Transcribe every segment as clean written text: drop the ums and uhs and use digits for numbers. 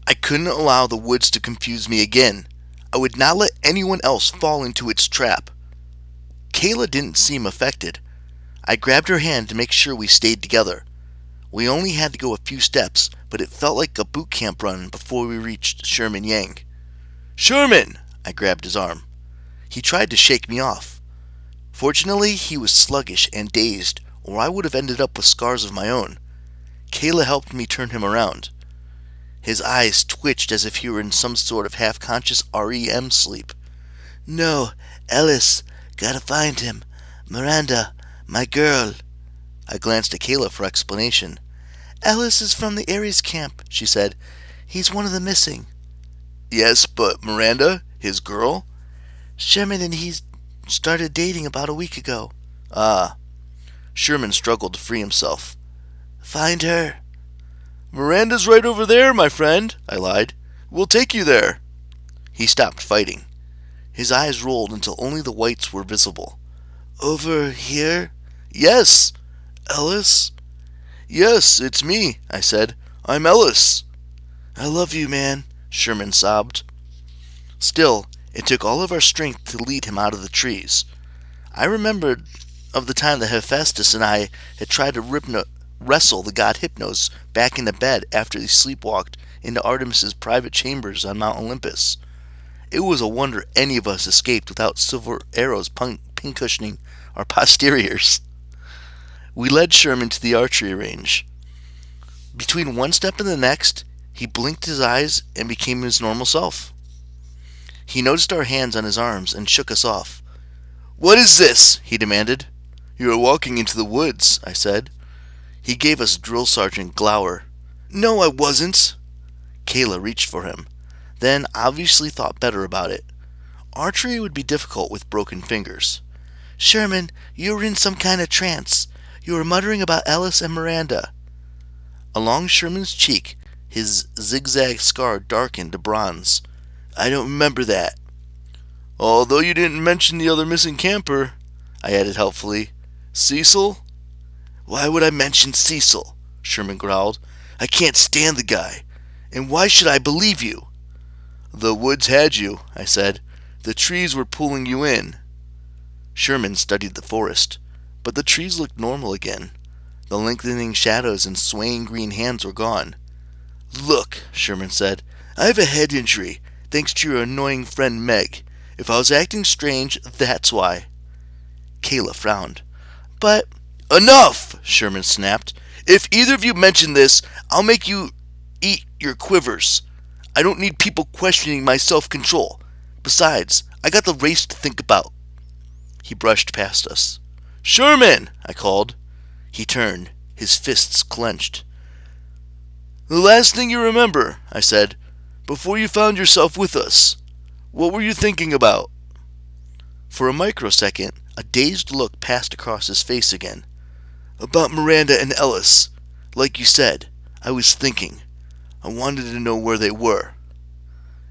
I couldn't allow the woods to confuse me again. I would not let anyone else fall into its trap. Kayla didn't seem affected. I grabbed her hand to make sure we stayed together. We only had to go a few steps, but it felt like a boot camp run before we reached Sherman Yang. "Sherman!" I grabbed his arm. He tried to shake me off. Fortunately, he was sluggish and dazed, or I would have ended up with scars of my own. Kayla helped me turn him around. His eyes twitched as if he were in some sort of half-conscious REM sleep. "No, Ellis, gotta find him. Miranda, my girl." I glanced at Kayla for explanation. "Ellis is from the Aries camp," she said. "He's one of the missing." "Yes, but Miranda, his girl?" "Sherman and he started dating about a week ago." "Ah." Sherman struggled to free himself. "Find her." "Miranda's right over there, my friend," I lied. "We'll take you there." He stopped fighting. His eyes rolled until only the whites were visible. "Over here?" "Yes." "Ellis?" "Yes, it's me," I said. "I'm Ellis." "I love you, man," Sherman sobbed. Still, it took all of our strength to lead him out of the trees. I remembered of the time that Hephaestus and I had tried to wrestle the god Hypnos back into bed after he sleepwalked into Artemis's private chambers on Mount Olympus. It was a wonder any of us escaped without silver arrows pincushioning our posteriors. We led Sherman to the archery range. Between one step and the next, he blinked his eyes and became his normal self. He noticed our hands on his arms and shook us off. "What is this?" he demanded. "You are walking into the woods," I said. He gave us drill sergeant glower. "No, I wasn't." Kayla reached for him, then obviously thought better about it. Archery would be difficult with broken fingers. "Sherman, you were in some kind of trance. You were muttering about Ellis and Miranda." Along Sherman's cheek, his zigzag scar darkened to bronze. "I don't remember that." "Although you didn't mention the other missing camper," I added helpfully. "Cecil?" "Why would I mention Cecil?" Sherman growled. "I can't stand the guy. And why should I believe you?" "The woods had you," I said. "The trees were pulling you in." Sherman studied the forest, but the trees looked normal again. The lengthening shadows and swaying green hands were gone. "Look," Sherman said, "I have a head injury, thanks to your annoying friend Meg. If I was acting strange, that's why." Kayla frowned. "But—" "Enough!" Sherman snapped. "If either of you mention this, I'll make you eat your quivers. I don't need people questioning my self-control. Besides, I got the race to think about." He brushed past us. "Sherman!" I called. He turned, his fists clenched. "The last thing you remember," I said, "before you found yourself with us. What were you thinking about?" For a microsecond, a dazed look passed across his face again. "About Miranda and Ellis. Like you said, I was thinking. I wanted to know where they were."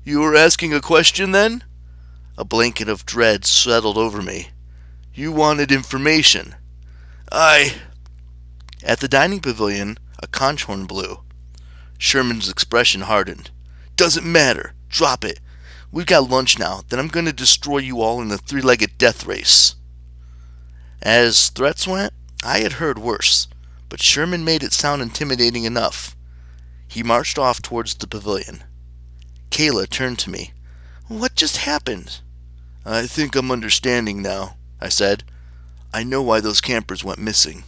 "You were asking a question, then?" A blanket of dread settled over me. "You wanted information." At the dining pavilion, a conch horn blew. Sherman's expression hardened. "Doesn't matter. Drop it. We've got lunch now, then I'm going to destroy you all in the three-legged death race." As threats went, I had heard worse, but Sherman made it sound intimidating enough. He marched off towards the pavilion. Kayla turned to me. "What just happened?" "I think I'm understanding now," I said. "I know why those campers went missing."